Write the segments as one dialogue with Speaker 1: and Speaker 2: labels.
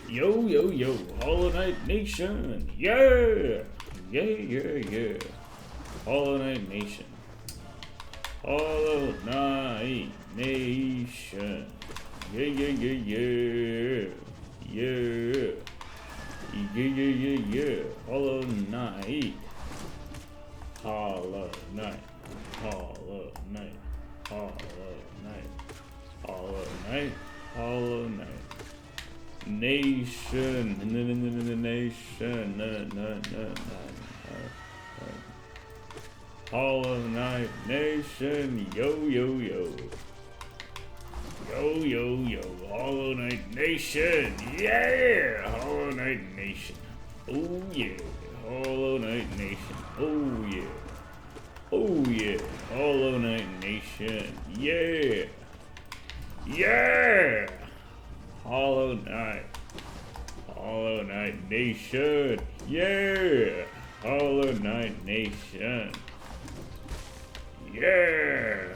Speaker 1: Yo, yo, yo, Hollow Knight Nation, yeah, yeah, yeah, yeah, Hollow Knight Nation, Hollow Knight Nation, yeah, yeah, yeah, yeah, yeah, yeah, yeah, yeah, yeah, Hollow Knight, Hollow Knight, Hollow Knight, Hollow Knight, Hollow Knight, Hollow Knight. Nation, nation, Hollow Knight Nation, yo, yo, yo, yo, yo, yo, Hollow Knight Nation, yeah, Hollow Knight Nation, oh yeah, Hollow Knight Nation, oh yeah, Hollow Knight Nation, yeah, yeah. Hollow Knight Nation, yeah! Hollow Knight Nation, yeah!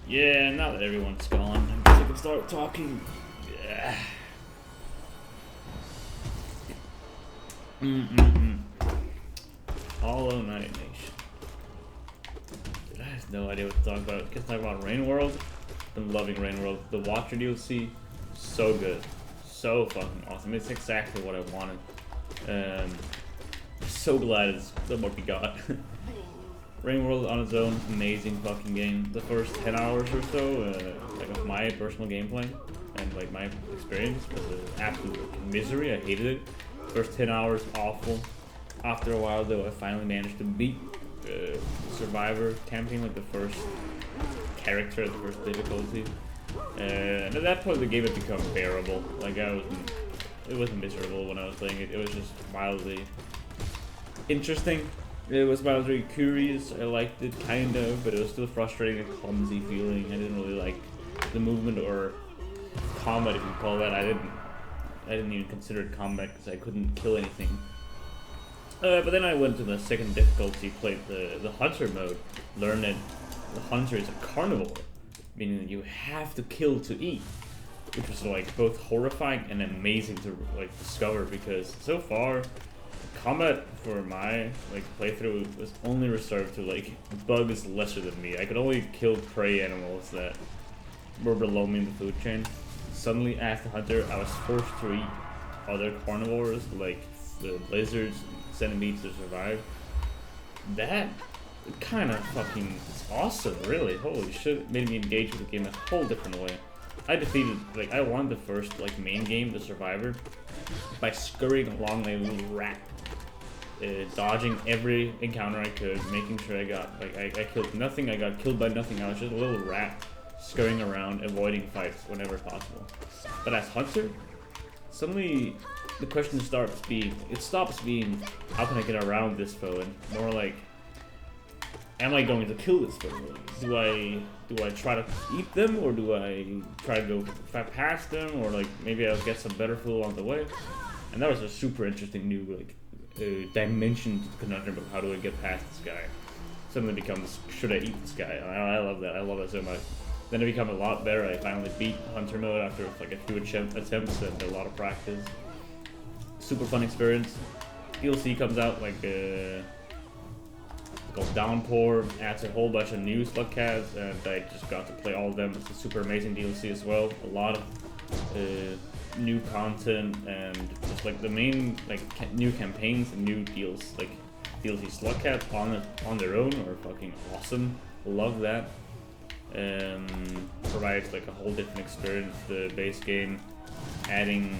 Speaker 1: Yeah, now that everyone's gone, I guess I can start talking. Yeah. Hollow Knight Nation. Dude, I have no idea what to talk about. I guess talk about Rain World. Been loving Rain World. The Watcher DLC, so good. So fucking awesome. It's exactly what I wanted. So glad it's what we got. Rain World on its own, amazing fucking game. The first 10 hours or so, like of my personal gameplay and like my experience was an absolute misery. I hated it. First 10 hours, awful. After a while though, I finally managed to beat Survivor campaign, like the first character, the first difficulty. And at that point the game had become bearable. Like it wasn't miserable when I was playing it. It was just mildly interesting. It was mildly curious. I liked it kind of, but it was still frustrating and clumsy feeling. I didn't really like the movement or combat, if you call that. I didn't even consider it combat because I couldn't kill anything. But then I went to the second difficulty, played the hunter mode, learned that the hunter is a carnivore, meaning that you have to kill to eat, which was like both horrifying and amazing to like discover, because so far combat for my like playthrough was only reserved to like bugs lesser than me. I could only kill prey animals that were below me in the food chain. Suddenly, as the hunter, I was forced to eat other carnivores like the lizards, centipedes to survive. That kind of fucking is awesome, really. Holy shit, it made me engage with the game a whole different way. I defeated, like, I won the first like main game, the Survivor, by scurrying along like a little rat. Dodging every encounter I could, making sure I got, like, I killed nothing, I got killed by nothing, I was just a little rat scurrying around, avoiding fights whenever possible. But as Hunter, suddenly the question stops being, how can I get around this foe, and more like, am I going to kill this foe? Do I try to eat them, or do I try to go past them, or like, maybe I'll get some better food along the way? And that was a super interesting new, like, dimension to the conundrum of how do I get past this guy. Suddenly becomes, should I eat this guy? I love that. I love that so much. Then it became a lot better. I finally beat Hunter mode after like a few attempts and a lot of practice. Super fun experience. DLC comes out like called Downpour, adds a whole bunch of new slug cats, and I just got to play all of them. It's a super amazing DLC as well. A lot of new content, and just like the main like new campaigns and new deals, like DLC slug cats on their own are fucking awesome. Love that. Provides like a whole different experience to the base game, adding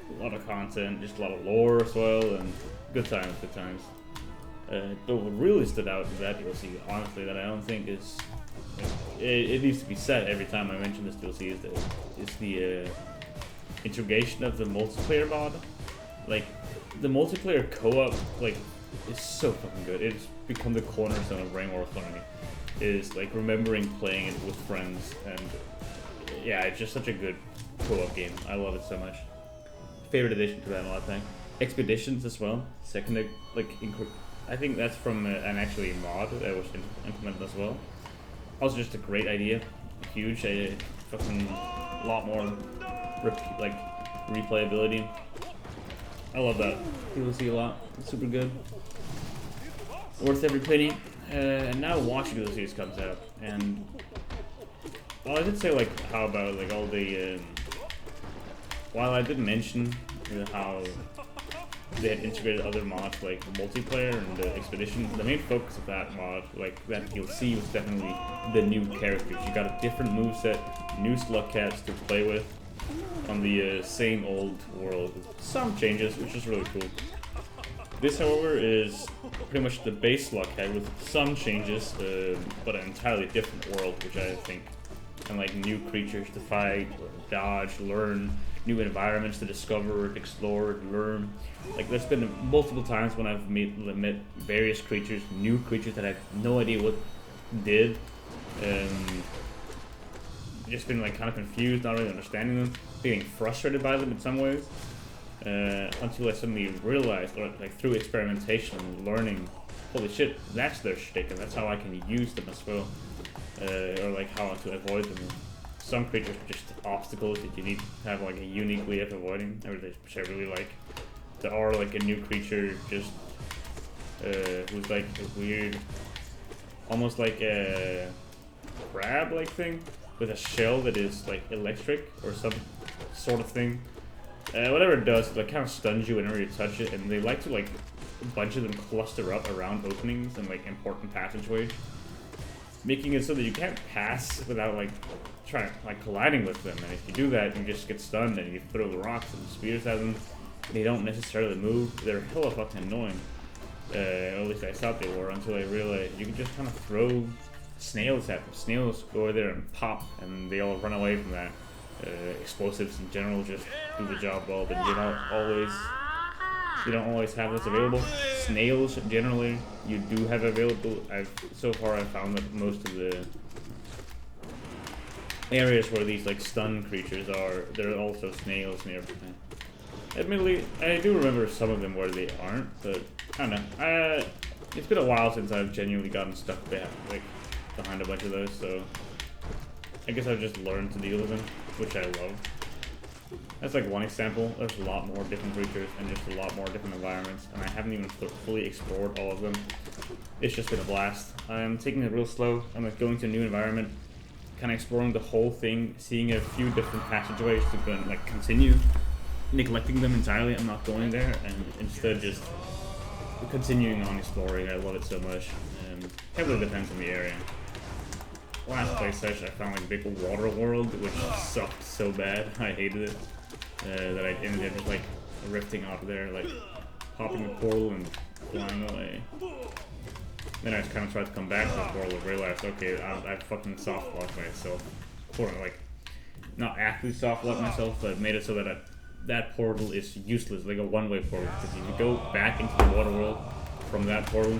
Speaker 1: a lot of content, just a lot of lore as well, and good times. But what really stood out in that DLC, honestly, that I don't think is it needs to be said every time I mention this DLC is the integration of the multiplayer mod. Like the multiplayer co-op like is so fucking good. It's become the cornerstone of Rain World for me. Is like remembering playing it with friends, and yeah, it's just such a good co-op game. I love it so much. Favorite addition to that mod thing. Expeditions as well. Second, like I think that's from an actually mod that was implemented as well. Also, just a great idea. Huge, fucking lot more replayability. I love that DLC a lot. It's super good. Worth every penny. And now Watch DLCs comes out, and well, I did say like how about like all the while I did mention how they had integrated other mods like multiplayer and expedition, the main focus of that mod, like that DLC, was definitely the new characters. You got a different moveset, new slug cats to play with on the same old world with some changes, which is really cool. This, however, is pretty much the base slug cat with some changes, but an entirely different world, which I think, and like new creatures to fight, dodge, learn, new environments to discover, explore, learn. Like there's been multiple times when I've met various creatures, new creatures that I have no idea what did, just been like kind of confused, not really understanding them, feeling frustrated by them in some ways. Until I suddenly realized, or like through experimentation and learning, holy shit, that's their shtick, and that's how I can use them as well, or like how to avoid them. Some creatures are just obstacles that you need to have like a unique way of avoiding, which I really like. There are like a new creature just who's like a weird, almost like a crab-like thing with a shell that is like electric or some sort of thing. Whatever it does, it like kind of stuns you whenever you touch it, and they like to like a bunch of them cluster up around openings and like important passageways, making it so that you can't pass without like trying like colliding with them. And if you do that, you just get stunned, and you throw the rocks and the spears at them. They don't necessarily move. They're hella fucking annoying. Or at least I thought they were, until I realized you can just kind of throw snails at them. Snails go there and pop, and they all run away from that. Explosives in general just do the job well, but you don't always have this available. Snails generally you do have available. So far I've found that most of the areas where these like stun creatures are, there are also snails nearby. Admittedly, I do remember some of them where they aren't, but I don't know. It's been a while since I've genuinely gotten stuck behind a bunch of those, so I guess I've just learned to deal with them, which I love. That's like one example. There's a lot more different creatures and just a lot more different environments, and I haven't even fully explored all of them. It's just been a blast. I'm taking it real slow. I'm like going to a new environment, kind of exploring the whole thing, seeing a few different passageways to go and like continue. Neglecting them entirely, I'm not going there, and instead just continuing on exploring. I love it so much. Heavily depends on the area. Last play session, I found like a big water world, which sucked so bad. I hated it. That I ended up just like rifting out of there, like popping the portal and flying away. Then I just kind of tried to come back to the portal and realized, okay, I fucking soft locked myself. Or like, not actually soft locked myself, but made it so that that portal is useless, like a one-way portal. Because if you go back into the water world from that portal,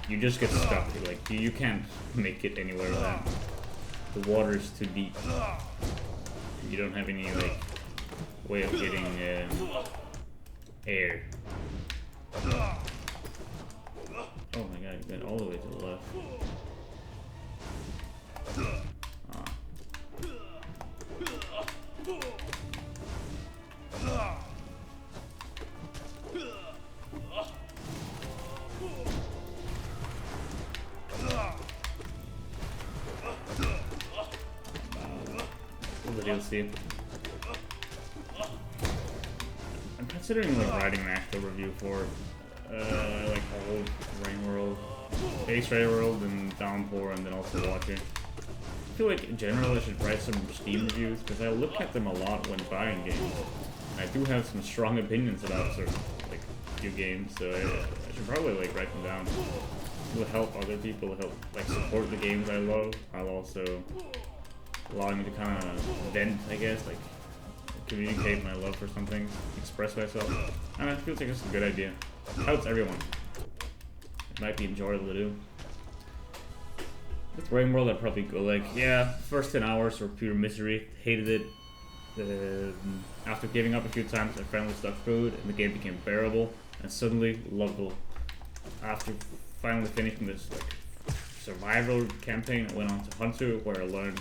Speaker 1: you just get stuck. Like you can't make it anywhere with that. The water is too deep. You don't have any like way of getting air. Oh my god, you went all the way to the left. The DLC. I'm considering like writing an actual review for like old Rain World, base Rain World, and Downpour, and then also Watcher. I feel like in general I should write some Steam reviews because I look at them a lot when buying games. I do have some strong opinions about certain like few games, so I should probably like write them down. will help other people, help like support the games I love, while also allowing me to kind of vent, I guess, like communicate my love for something, express myself. I feel like it's a good idea. It helps everyone. It might be enjoyable to do. With Rain World, I'd probably go like, yeah, first 10 hours were pure misery, hated it. After giving up a few times, I finally stuck through it, and the game became bearable and suddenly lovable. After finally finishing this like survival campaign, I went on to Hunter, where I learned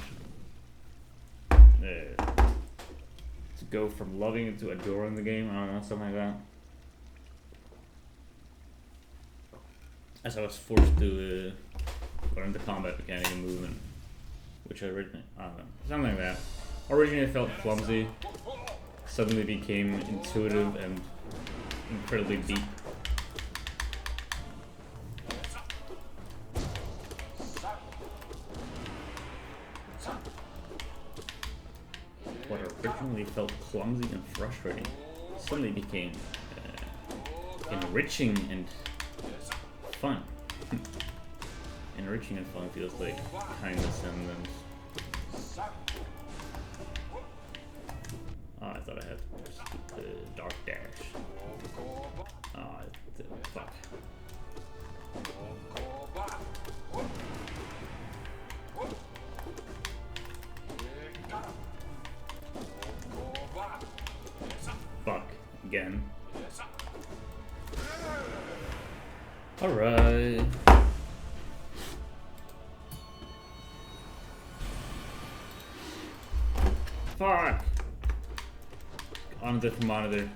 Speaker 1: to go from loving it to adoring the game. I don't know, something like that. As I was forced to learn the combat mechanic and movement, which I originally, I don't know, something like that. Originally it felt clumsy, suddenly became intuitive and incredibly deep. What originally felt clumsy and frustrating suddenly became enriching and fun. Enriching and fun feels like kindness and then... Oh, I thought I had the dark dash. Oh, fuck. Fuck. Again. Alright. Fuck! On a different monitor.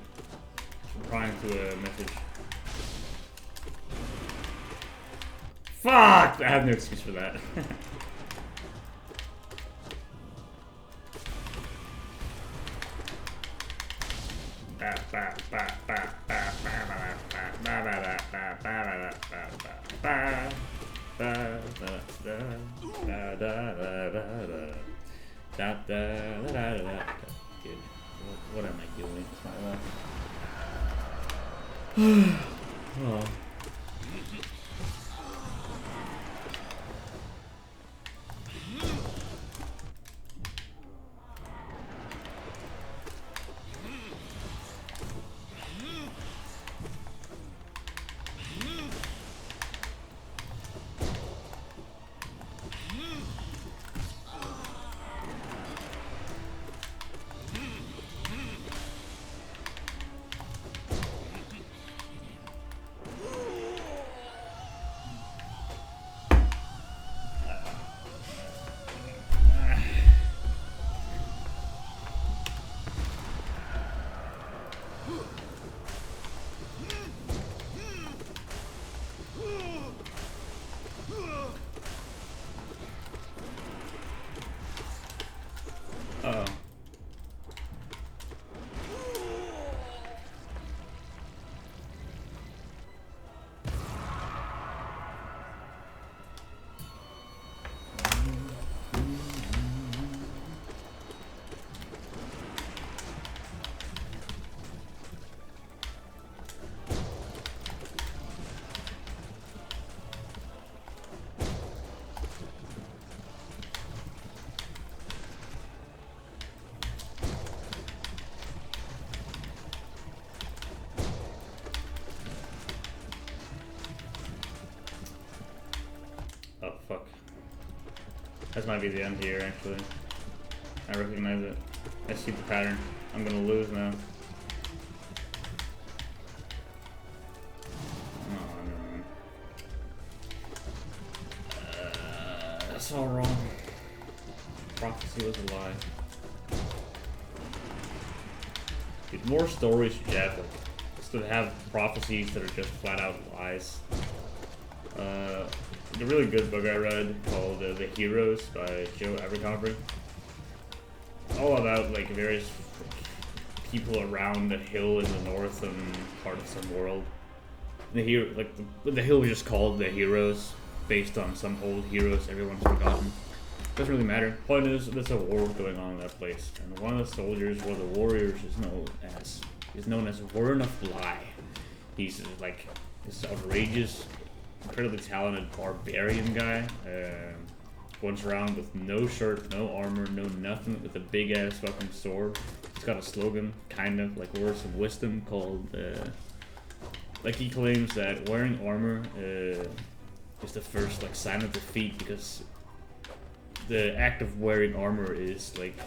Speaker 1: Replying to a message. Fuck! I have no excuse for that. Dude, what am I doing? Oh. Uh-oh. Oh, fuck. This might be the end here, actually. I recognize it. I see the pattern. I'm gonna lose now. Oh, no. That's all wrong. Prophecy was a lie. Dude, more stories should have, like, instead of have prophecies that are just flat out lies. A really good book I read called The Heroes by Joe Abercrombie. All about like various people around a hill in the north and part of some world. The hill was just called The Heroes, based on some old heroes everyone's forgotten. Doesn't really matter. Point is, there's a war going on in that place, and one of the soldiers, one of the warriors, is known as Wern of Bly. He's like this outrageous incredibly talented barbarian guy. Runs around with no shirt, no armor, no nothing, with a big ass fucking sword. He's got a slogan, kind of like words of wisdom, called like he claims that wearing armor is the first like sign of defeat, because the act of wearing armor is like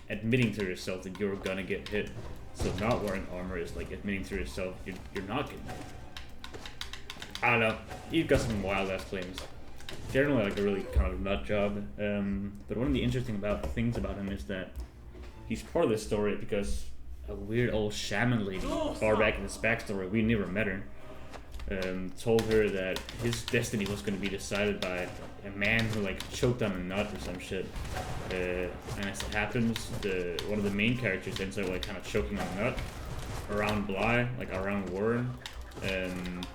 Speaker 1: admitting to yourself that you're gonna get hit. So not wearing armor is like admitting to yourself you're not getting hit. I don't know. He's got some wild ass claims. Generally, like a really kind of nut job. But one of the interesting things about him is that he's part of this story because a weird old shaman lady, far back in his backstory, we never met her, told her that his destiny was going to be decided by a man who like choked on a nut or some shit. And as it happens, one of the main characters ends up like kind of choking on a nut around Bly, like around Warren, and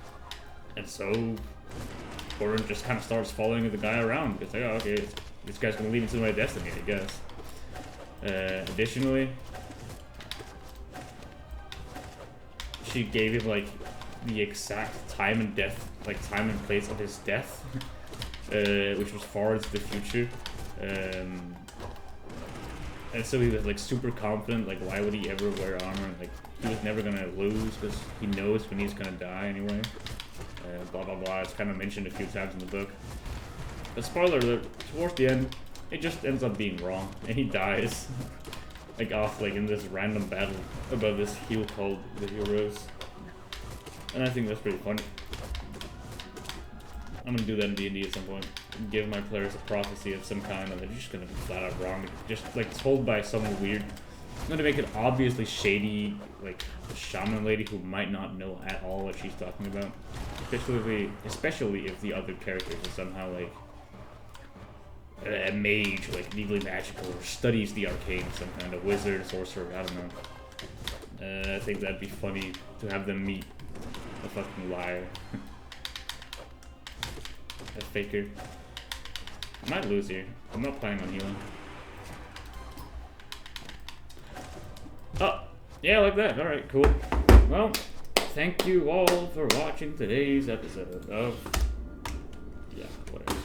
Speaker 1: so Warren just kind of starts following the guy around because like, oh, okay, this guy's gonna lead me to my destiny, I guess. Additionally, she gave him like the exact time and place of his death, which was far into the future. And so he was like super confident, like why would he ever wear armor? Like he was never gonna lose because he knows when he's gonna die anyway. Blah blah blah. It's kind of mentioned a few times in the book. But spoiler alert, towards the end, it just ends up being wrong, and he dies, like off like in this random battle above this hill called the Heroes. And I think that's pretty funny. I'm gonna do that in D&D at some point. Give my players a prophecy of some kind, and they're just gonna be flat out wrong. Just like told by someone weird. I'm gonna make it obviously shady, like a shaman lady who might not know at all what she's talking about. Especially if the other characters are somehow like a mage, like legally magical, or studies the arcane, some kind of wizard, sorcerer, I don't know. I think that'd be funny to have them meet a fucking liar. A faker. I might lose here. I'm not planning on healing. Oh, yeah, like that. Alright, cool. Well, thank you all for watching today's episode of... yeah, whatever.